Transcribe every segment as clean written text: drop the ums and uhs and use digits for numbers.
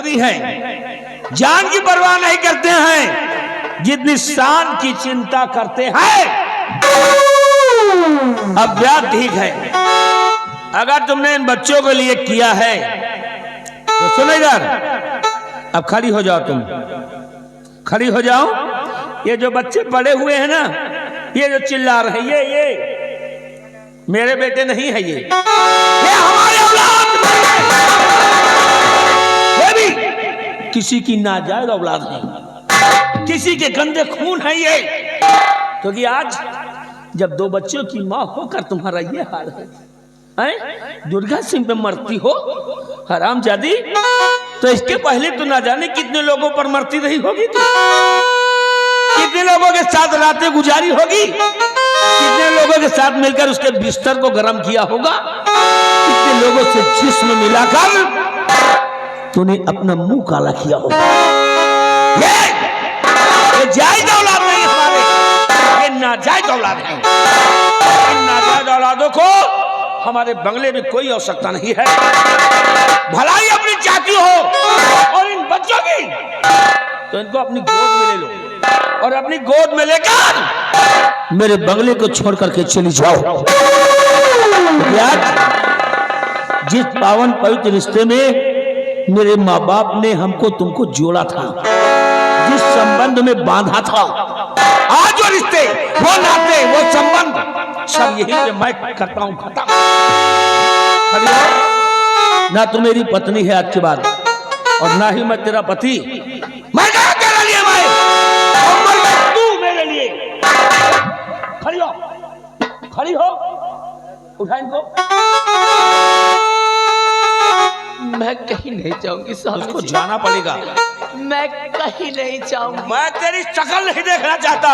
उतनी है, जान की परवाह नहीं करते हैं जितनी शान की चिंता करते हैं। अब बात ठीक है, अगर तुमने इन बच्चों के लिए किया है तो सुनो इधर, अब खड़ी हो जाओ, तुम खड़ी हो जाओ। ये जो बच्चे पड़े हुए हैं ना, ये जो चिल्ला रहे हैं, ये मेरे बेटे नहीं है, ये हमारे औलाद ये भी किसी की नाजायज औलाद नहीं, किसी के गंदे खून है ये। क्योंकि आज जब दो बच्चों की मां होकर तुम्हारा ये हाल है, दुर्गा सिंह पे मरती हो हरामजादी, तो इसके पहले तो ना जाने कितने लोगों पर मरती रही होगी, तो कितने लोगों के साथ रातें गुजारी होगी, कितने लोगों के साथ मिलकर उसके बिस्तर को गर्म किया होगा, कितने लोगों से जिस्म मिलाकर तूने अपना मुंह काला किया होगा। ये जायज औलाद नहीं हमारे, ये नाजायज औलाद है। इन नाजायज औलादों को हमारे बंगले में कोई आवश्यकता नहीं है। भलाई अपनी चाहती हो और इन बच्चों की, तो इनको अपनी गोद में ले लो और अपनी गोद में लेकर मेरे बंगले को छोड़ करके चली जाओ। जिस पावन पवित्र रिश्ते में मेरे माँ बाप ने हमको तुमको जोड़ा था, जिस संबंध में बांधा था, आज जो रिश्ते, वो नाते, वो संबंध सब यही पे मैं करता हूं खत्म। ना तू मेरी पत्नी है आज के बाद, और ना ही मैं तेरा पति। मैं क्या तेरे लिए, मैं तू मेरे लिए। खड़ी हो, खड़ी हो, उठा इनको। मैं कहीं नहीं जाऊंगी स्वामी उसको जी, जाना पड़ेगा। मैं कहीं नहीं जाऊंगी। मैं तेरी शक्ल नहीं देखना चाहता।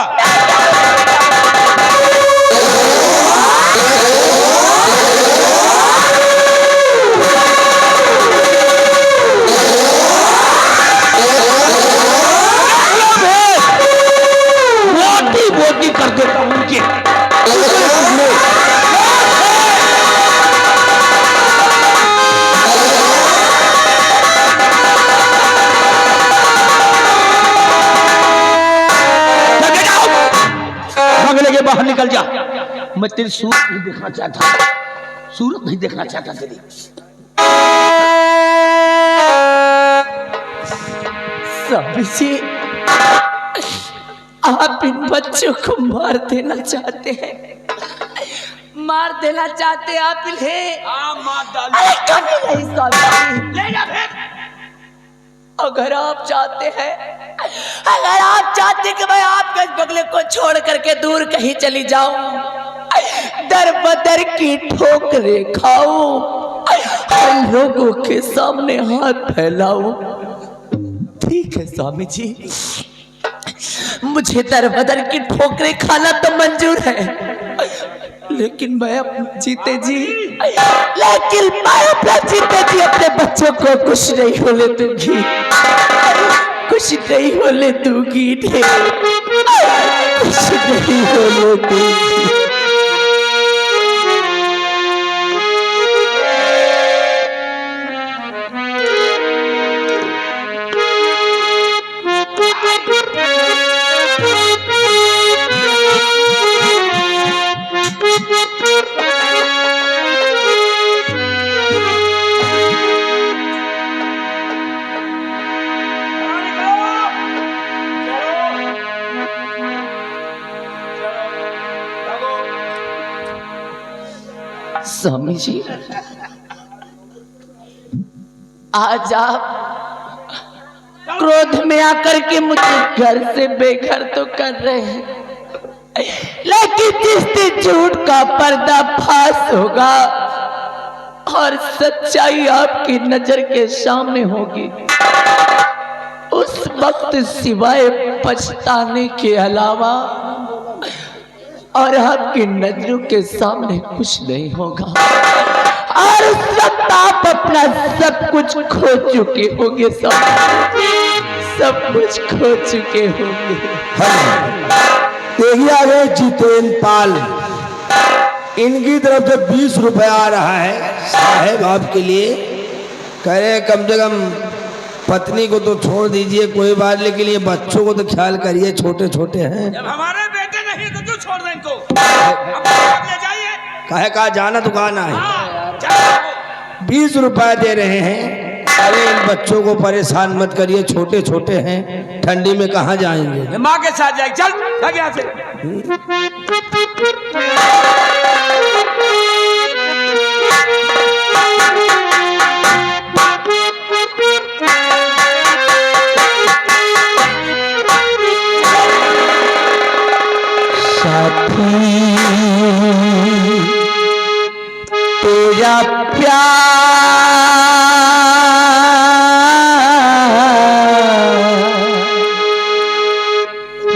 बोटी बोटी कर देता हूं उनकी। बंगले के बाहर निकल जा, मैं तेरी सूरत नहीं देखना चाहता, सूरत नहीं देखना चाहता तेरी। स्वामी जी, आप इन बच्चों को मार देना चाहते हैं, मार देना चाहते हैं आप इन्हें। अरे कभी नहीं स्वामी जी, ले जा फिर। अगर आप चाहते हैं, अगर आप चाहते कि मैं आपके बंगले को छोड़ करके दूर कहीं चली जाऊं, दर बदर की ठोकरें खाऊं और लोगों के सामने हाथ फैलाऊं, ठीक है स्वामी जी, मुझे दर बदर की ठोकरें खाना तो मंजूर है, लेकिन मैं अपने जीते जी, लेकिन मैं अपने जीते जी अपने बच्चों को कुछ नहीं होने दूंगी, कुछ नहीं होने दूंगी, कुछ नहीं होने दूंगी। स्वामी जी, आज आप क्रोध में आकर के मुझे घर से बेघर तो कर रहे हैं, लेकिन जिस दिन झूठ का पर्दाफाश होगा और सच्चाई आपकी नजर के सामने होगी, उस वक्त सिवाय पछताने के अलावा और आपकी नजरों के सामने कुछ नहीं होगा, और उस वक्त आप अपना सब कुछ खो चुके होंगे, सब कुछ खो चुके होंगे। देखिए जितेंद्र पाल, इनकी तरफ से 20 रुपया आ रहा है साहेब आपके लिए, कह रहे कम से कम पत्नी को तो छोड़ दीजिए कोई बात, लेकिन ये बच्चों को तो ख्याल करिए, छोटे छोटे हैं। जब हमारे बेटे नहीं तो क्यों छोड़ दें इनको? अब ले जाइए। काहे कहा जाना दुकान है। हाँ, जाओ। 20 रुपए दे रहे हैं। अरे इन बच्चों को परेशान मत करिए, छोटे छोटे हैं, ठंडी में कहाँ जाएंगे। मैं माँ के साथ जाए, चल भाग यहाँ से। तेरा प्यार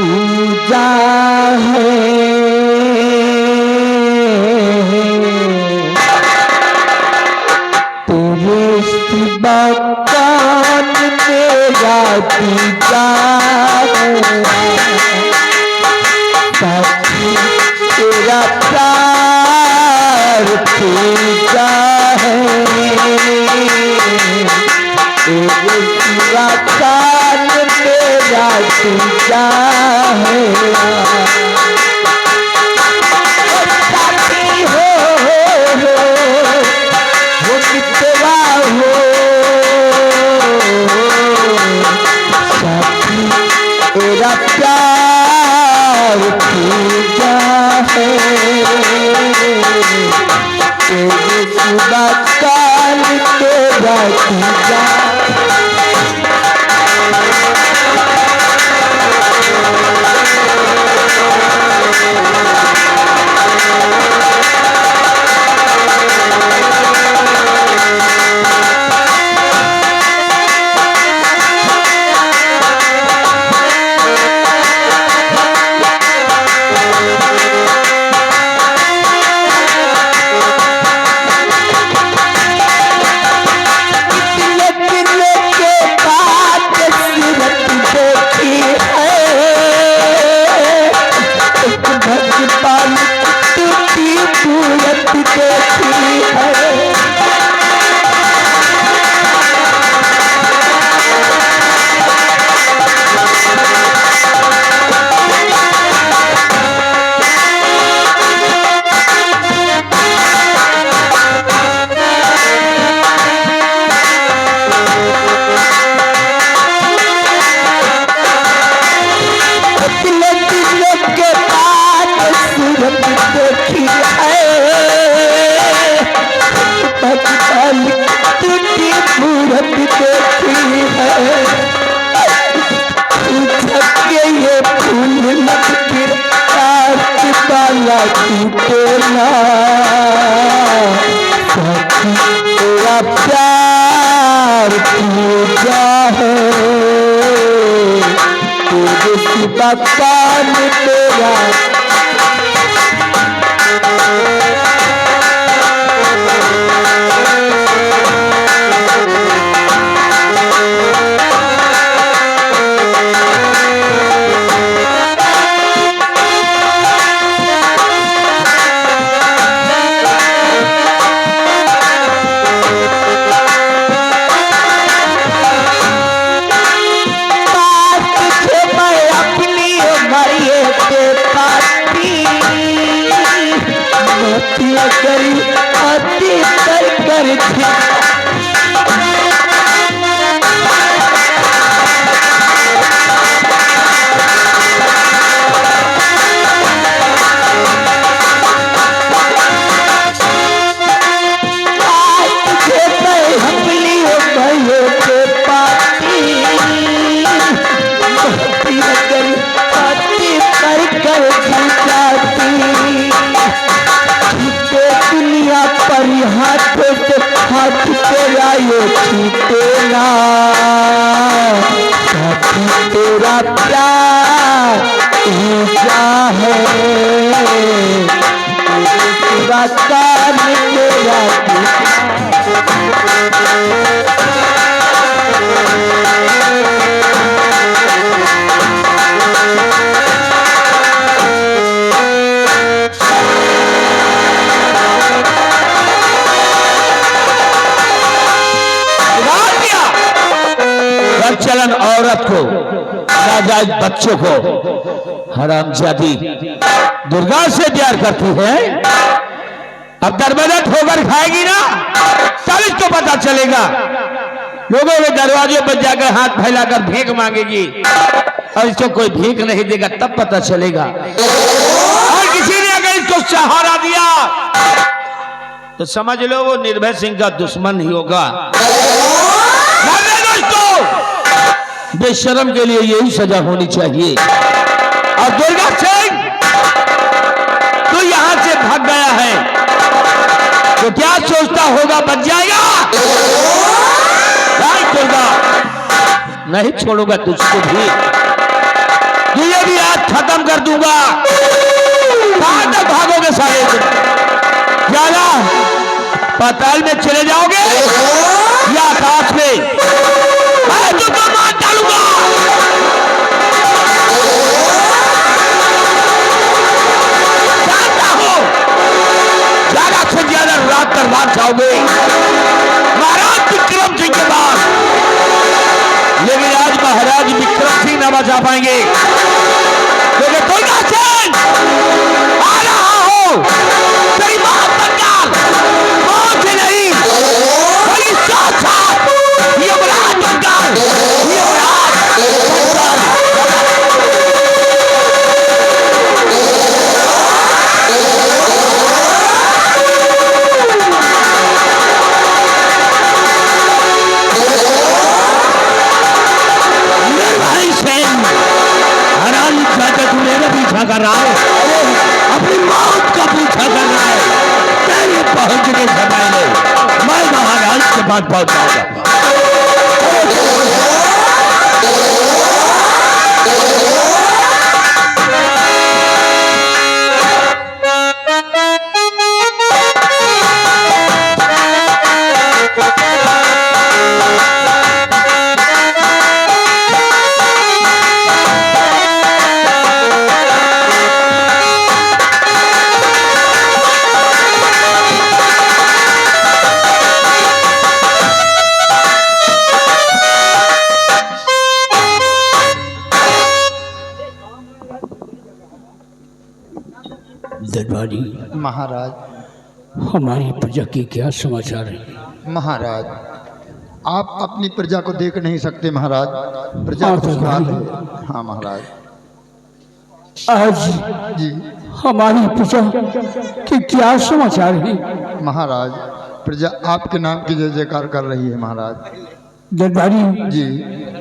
पूजा है, तेरे सिवा कौन मेरा पूजा है। तेरा प्यार पूजा है, पूरा काल मेरा पूजा है। साथी हो वो मित्रवा हो, साथी तेरा प्यार पूजा है, तेरे सिवा काल तेरा पूजा। तेरा प्यार पूजा है, तेरे सिवा कौन तेरा। करी आती कर कर थी हाथों से हाथ तेरा ये छूटे ना, साथी तेरा प्यार पूजा है, तेरे सिवा कौन तेरा चलन औरत को, नाजायज बच्चों को हरामजादी दुर्गा से प्यार करती है। अब दरवाजा ठोकर खाएगी ना, तब इसको पता चलेगा। लोगों के दरवाजे पर जाकर हाथ फैलाकर भीख मांगेगी और इसको कोई भीख नहीं देगा, तब पता चलेगा। और किसी ने अगर इसको सहारा दिया तो समझ लो वो निर्भय सिंह का दुश्मन ही होगा। दोस्तों, बेशरम के लिए यही सजा होनी चाहिए। और दुर्गा सिंह तू यहां से भाग गया है तो क्या सोचता होगा बच जाएगा? नहीं दुर्गा, नहीं छोड़ूंगा तुझको भी, तुझे भी आज खत्म कर दूंगा। कहां तक भागोगे सारे? जाना पाताल में चले जाओगे या आकाश में? मैं तुमको मार डालूंगा। जानता हो ज्यादा से ज्यादा रात दरबार जाओगे महाराज विक्रम सिंह के पास, लेकिन आज महाराज विक्रम सिंह न बचा पाएंगे क्योंकि दुर्गा सिंह आ रहा हो। तेरी मां बंगाल मौत से नहीं बल्कि साथ साथ यमराज बंगाल, यमराज बंगाल। पीछा कर रहा है, अपनी मौत का पीछा कर रहा है। तेरे पहुंचने से पहले मैं महाराज के पास पहुंचाऊंगा। दरबारी महाराज, हमारी प्रजा के क्या समाचार है? महाराज आप अपनी प्रजा को देख नहीं सकते महाराज, प्रजा खुशहाल है। हाँ महाराज। आज जी हमारी प्रजा के क्या समाचार है? महाराज, प्रजा आपके नाम की जय जयकार कर रही है महाराज। दरबारी जी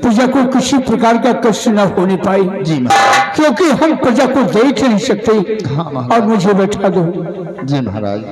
प्रजा को किसी प्रकार का कष्ट न होने पाए, जी महाराज। क्योंकि हम प्रजा को देख नहीं सकते। हाँ महाराज। और मुझे बैठा दो। जी महाराज।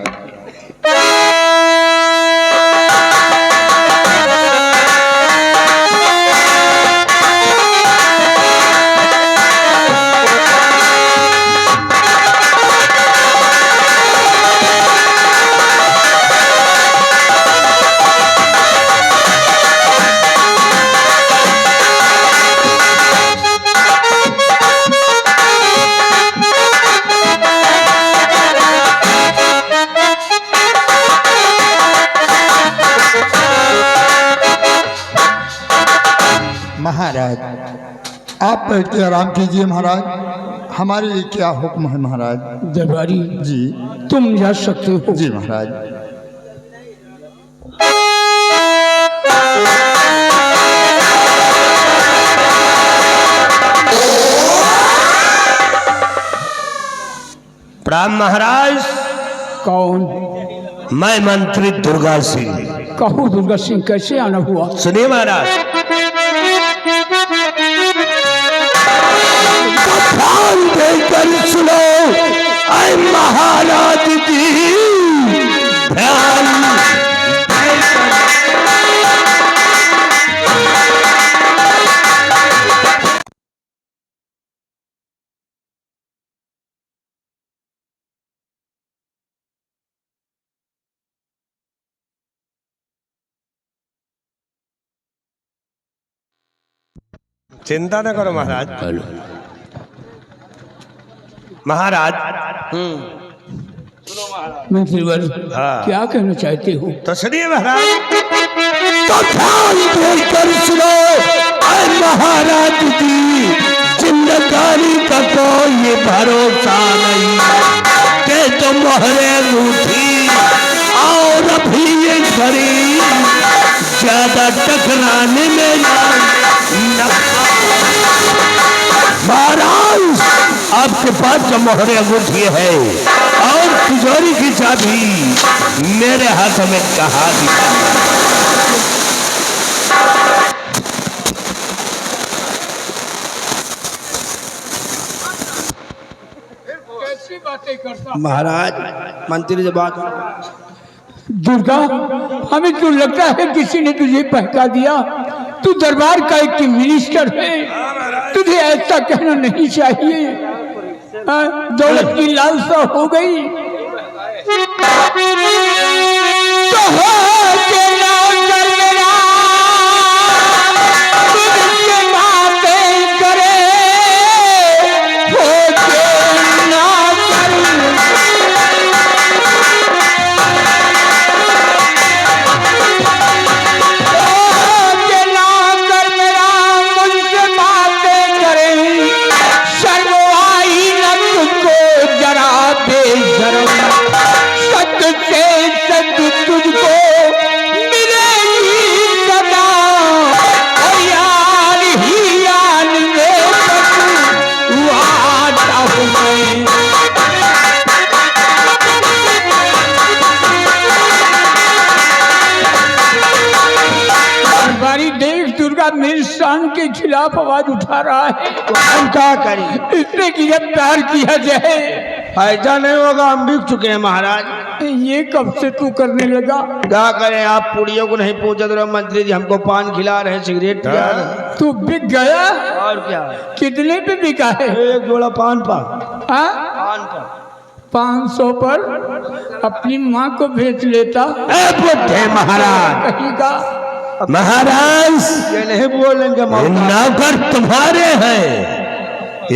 महाराज आप बैठ के आराम कीजिए महाराज, हमारे लिए क्या हुक्म है महाराज? दरबारी जी तुम जा सकते हो। जी महाराज। प्रणाम महाराज। कौन? मैं मंत्री दुर्गा सिंह। कहो दुर्गा सिंह, कैसे आना हुआ? सुनिए महाराज, ध्यान देकर सुनो ऐ महाराज जी, ध्यान चिंता न करो महाराज। महाराज मंत्रीवर हाँ। क्या कहना चाहते हो? तो सुनिए महाराज, तो ध्यान देकर सुनो ऐ भरोसा नहीं के तो मोहरे रूठी और अभी ये घड़ी ज्यादा टकराने में ना महाराज आपके पास जो मोहरे अंगूठी है और तिजोरी की चाबी मेरे हाथ में कहा दी। महाराज मंत्री से बात। दुर्गा, हमें क्यों लगता है किसी ने तुझे बहका दिया। तू दरबार का एक मिनिस्टर है, तुझे ऐसा कहना नहीं चाहिए। दौलत की लालसा हो गई तो हो के ना कर मेरा, तुझसे बातें करे, हो के ना कर। मेरे शान के खिलाफ आवाज उठा रहा है, तो हम क्या करें? इसने गिरफ्तार किया जाए। ऐसा नहीं होगा, हम बिक चुके हैं महाराज। ये कब से तू करने लगा? क्या करें, आप पुड़ियों को नहीं पूछते तो मंत्री जी हमको पान खिला रहे, सिगरेट पिला रहे। तू बिक गया? और क्या? कितने पे बिका है? एक जोड़ा पान पर। पान पर 500 पर अपनी माँ को भेज लेता। महाराज कहीं का महाराज ये नहीं बोलेंगे, नौकर तुम्हारे हैं,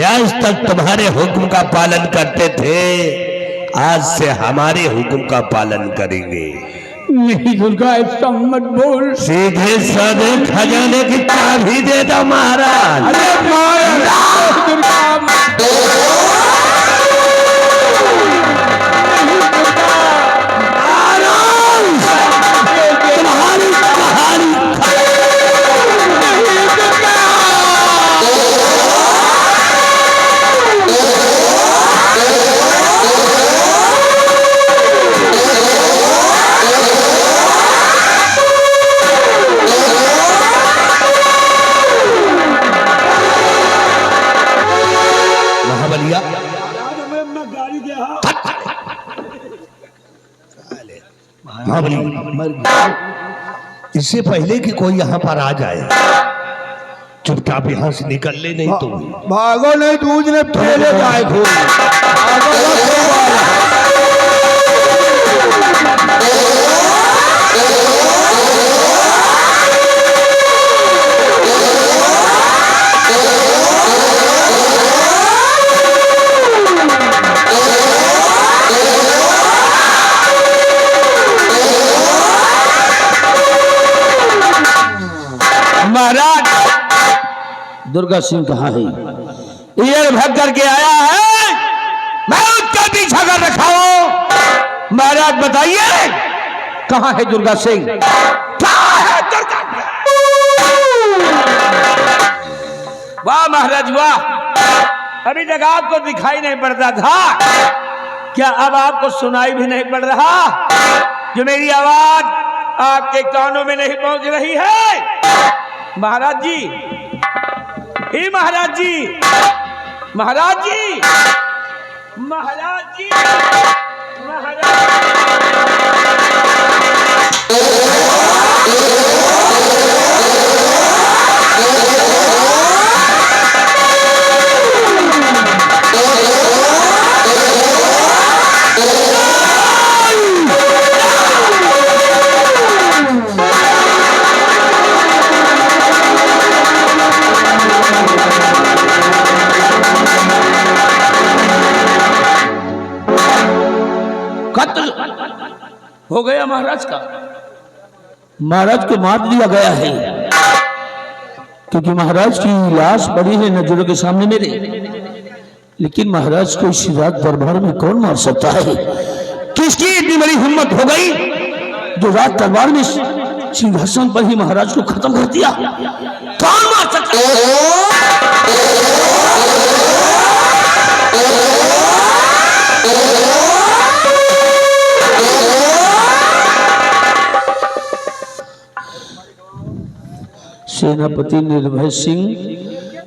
आज तक तुम्हारे हुक्म का पालन करते थे, आज से हमारे हुक्म का पालन करेंगे। नहीं दुर्गा, ऐसा मत बोल। सीधे साधे खजाने की चाबी दे दो महाराज। इससे पहले कि कोई यहाँ पर आ जाए, चुपचाप यहाँ से निकल ले, नहीं तो भागो, नहीं दूध ने फेले जाए महाराज। दुर्गा सिंह कहाँ है? ये भाग करके आया है, मैं उसका पीछा कर रखा हूं। महाराज बताइए कहाँ है दुर्गा सिंह? कहाँ है दुर्गा? वाह महाराज वाह, अभी तक आपको दिखाई नहीं पड़ता था, क्या अब आपको सुनाई भी नहीं पड़ रहा? जो मेरी आवाज आपके कानों में नहीं पहुंच रही है? महाराज जी, हे महाराज जी, महाराज जी, महाराज जी, हो गया महाराज का। महाराज को मार दिया गया है, क्योंकि महाराज की लाश पड़ी है नजरों के सामने मेरे। लेकिन महाराज को इस रात दरबार में कौन मार सकता है? किसकी इतनी बड़ी हिम्मत हो गई जो रात दरबार में सिंहासन पर ही महाराज को खत्म कर दिया? कौन मार सकता है?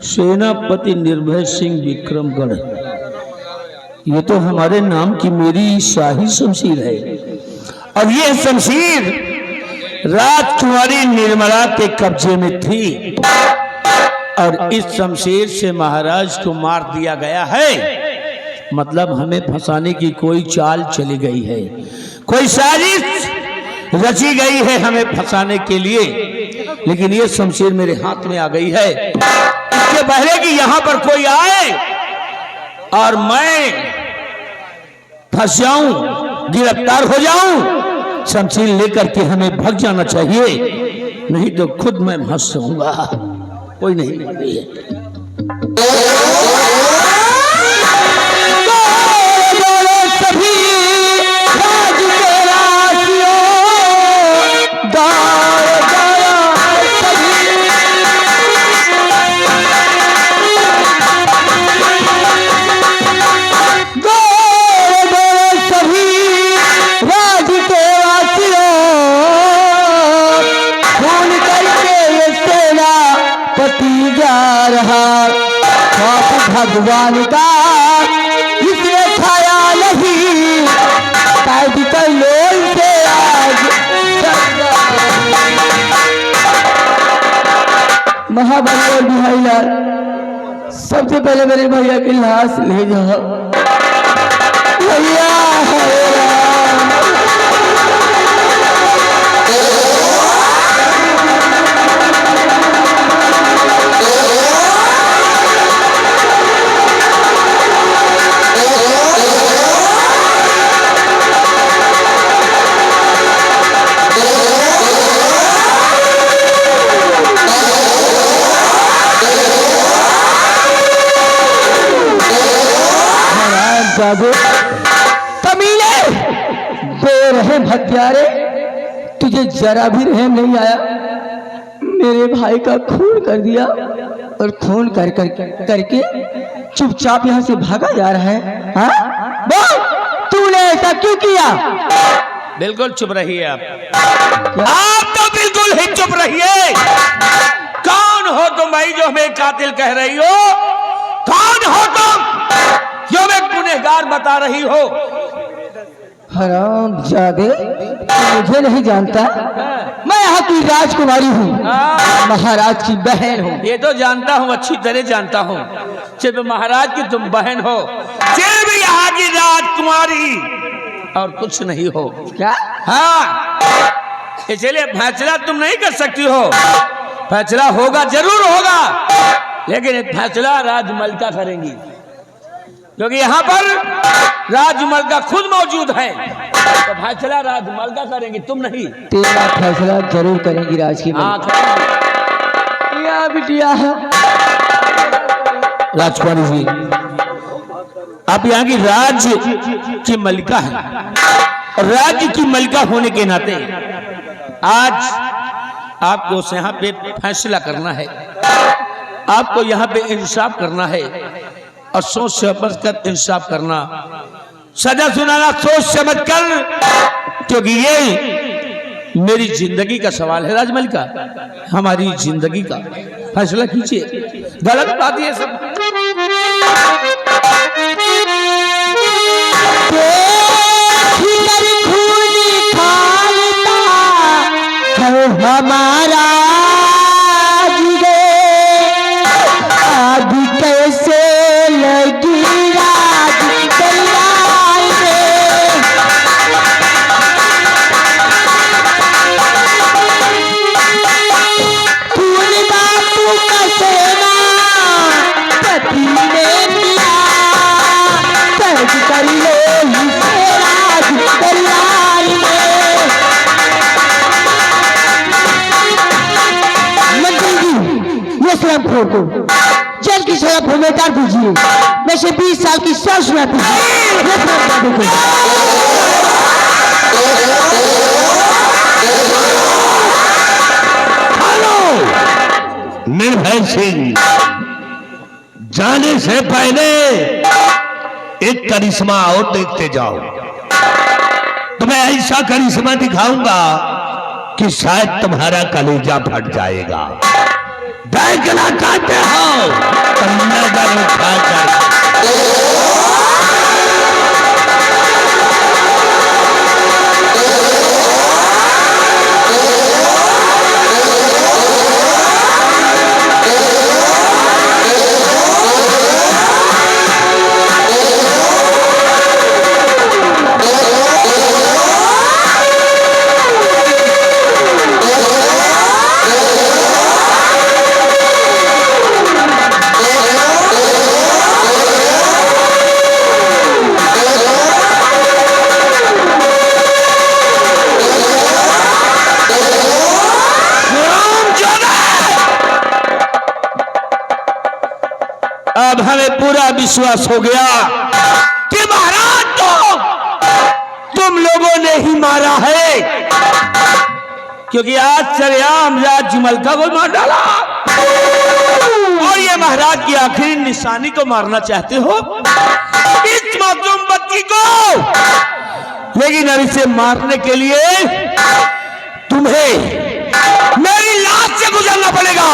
सेनापति निर्भय सिंह विक्रमगढ़, ये तो हमारे नाम की मेरी शाही शमशीर है। और ये शमशीर राजकुमारी निर्मला के कब्जे में थी और इस शमशीर से महाराज को मार दिया गया है। मतलब हमें फंसाने की कोई चाल चली गई है, कोई साजिश रची गई है हमें फंसाने के लिए, लेकिन ये शमशीर मेरे हाथ में आ गई है। इसके पहले कि यहां पर कोई आए और मैं फंस जाऊं, गिरफ्तार हो जाऊं, शमशीर लेकर के हमें भाग जाना चाहिए, नहीं तो खुद मैं फंस जाऊंगा। कोई नहीं है। भगवान का इसने खाया नहीं, कैद कर लो इसे आज। महाबली बिहारीलाल, सबसे पहले मेरे भैया की लाश ले जाओ। भैया कमीने, बेरहम हत्यारे, तुझे जरा भी रहम नहीं आया। मेरे भाई का खून कर दिया और खून करके चुपचाप यहाँ से भागा जा रहा है। हाँ? बोल, तूने ऐसा क्यों किया? बिल्कुल चुप रहिए आप तो बिल्कुल ही चुप रहिए। कौन हो तुम भाई जो हमें कातिल कह रही हो? कौन हो तुम जो मैं गुनहगार बता रही हो? हराम जादे, मुझे नहीं जानता। मैं यहाँ की राजकुमारी हूँ, महाराज की बहन हूँ। ये तो जानता हूँ, अच्छी तरह जानता हूँ। सिर्फ महाराज की तुम बहन हो, सिर्फ यहाँ की राजकुमारी और कुछ नहीं हो। क्या? हाँ, इसलिए फैसला तुम नहीं कर सकती हो। फैसला होगा, जरूर होगा, लेकिन एक फैसला राजमलिका करेंगी, क्योंकि यहाँ पर राजमलिका खुद मौजूद है। तो फैसला राजमलिका करेंगी, तुम नहीं। तेरा फैसला जरूर करेंगी राज की बिटिया। राजकुमारी जी, आप यहाँ की राज्य की मलिका हैं और राज्य की मलिका होने के नाते आज आपको यहाँ पे फैसला करना है, आपको यहाँ पे इंसाफ करना है और सोच समझ कर इंसाफ करना, सजा सुनाना सोच समझ कर, क्योंकि ये मेरी जिंदगी का सवाल है। राजमलिका, हमारी जिंदगी का फैसला कीजिए। गलत बात ये सब। हमारा आदि कैसे लगी राज दरियाई में। खून बापू का सेना पति ने किया, कैद कर लो इसे राज दरियाई में। को जल की शराब हमें दीजिए, मैं से 20 साल की सौ सुना दीजिए। निर्भय सिंह, जाने से पहले एक करिश्मा और देखते जाओ। तुम्हें ऐसा करिश्मा दिखाऊंगा कि शायद तुम्हारा कलेजा फट जाएगा। देखना चाहते हो तो नजर उठा कर अब हमें पूरा विश्वास हो गया कि महाराज तो तुम लोगों ने ही मारा है, क्योंकि आज सरेआम राज मलका को मार डाला और ये महाराज की आखिरी निशानी को मारना चाहते हो, इस मासूम बच्ची को। लेकिन अब इसे मारने के लिए तुम्हें मेरी लाश से गुजरना पड़ेगा,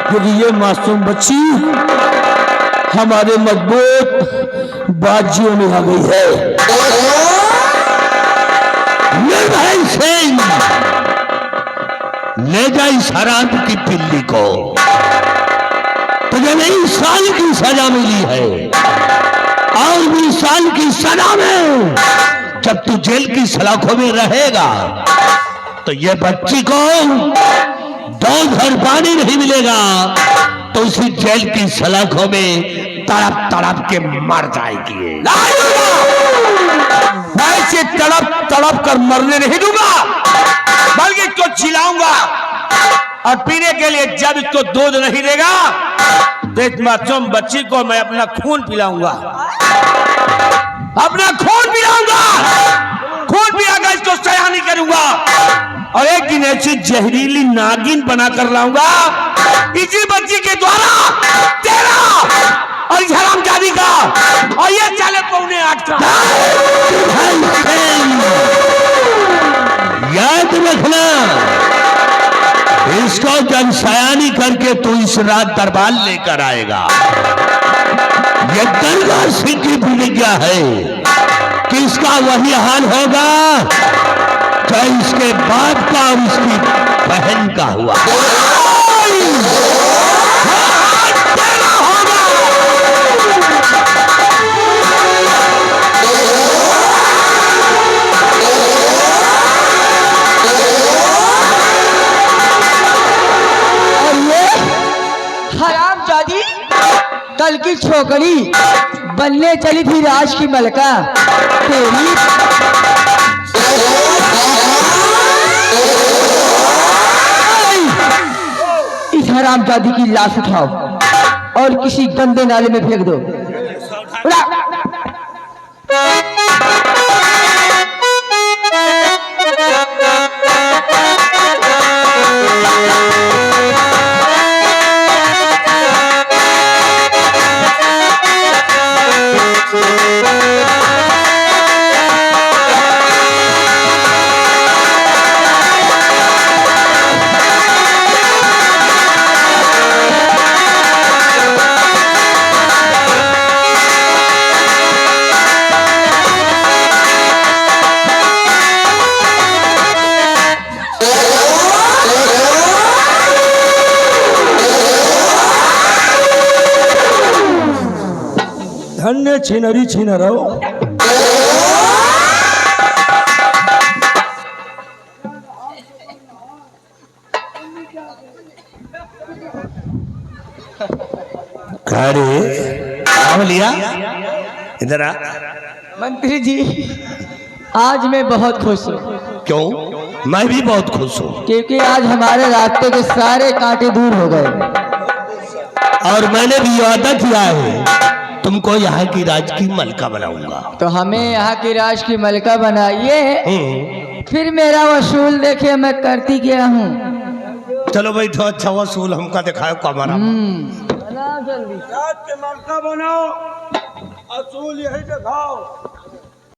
क्योंकि ये मासूम बच्ची हमारे मजबूत बाजियों में आ गई है। निर्भय सिंह, ले जा इस हराम की पिल्ली को। तुझे 20 साल की सजा मिली है और 20 साल की सजा में जब तू जेल की सलाखों में रहेगा तो ये बच्ची को 2 घर पानी नहीं मिलेगा, तो उसी जेल की सलाखों में तड़प तड़प के मर जाएगी। मैं इसे तड़प तड़प कर मरने नहीं दूंगा, बल्कि इसको चिल्लाऊंगा और पीने के लिए जब इसको दूध नहीं देगा तो इस मासूम बच्ची को मैं अपना खून पिलाऊंगा, अपना खून पिलाऊंगा। खून पिलाकर इसको सयानी करूंगा और एक दिन ऐसी जहरीली नागिन बनाकर लाऊंगा इसी बच्ची के द्वारा तेरा और इस हरामजादी का, और ये चले 7:45 का। याद रखना, इसको जब सयानी करके तू इस रात दरबार लेकर आएगा। ये दरबार सिंह की प्रतिज्ञा है कि इसका वही हाल होगा जो इसके बाप का और इसकी बहन का हुआ। हरामजादी कल की छोकरी बनने चली थी राज की मलका तेरी। इस हरामजादी की लाश उठाओ और किसी गंदे नाले में फेंक दो। धन्य छिनरी छिनरो, लिया इधर आ। मंत्री जी, आज मैं बहुत खुश हूँ। क्यों? मैं भी बहुत खुश हूँ, क्योंकि आज हमारे रास्ते के सारे कांटे दूर हो गए और मैंने भी वादा किया है तुमको यहाँ की राज की मलका बनाऊंगा। तो हमें यहाँ की राज की मलका बनाइए, फिर मेरा वसूल देखे मैं करती क्या हूँ। चलो भाई तो अच्छा वसूल हमका दिखाओ कमरा। बनाओ जल्दी। राज के मलका बनाओ, असूल यही दिखाओ।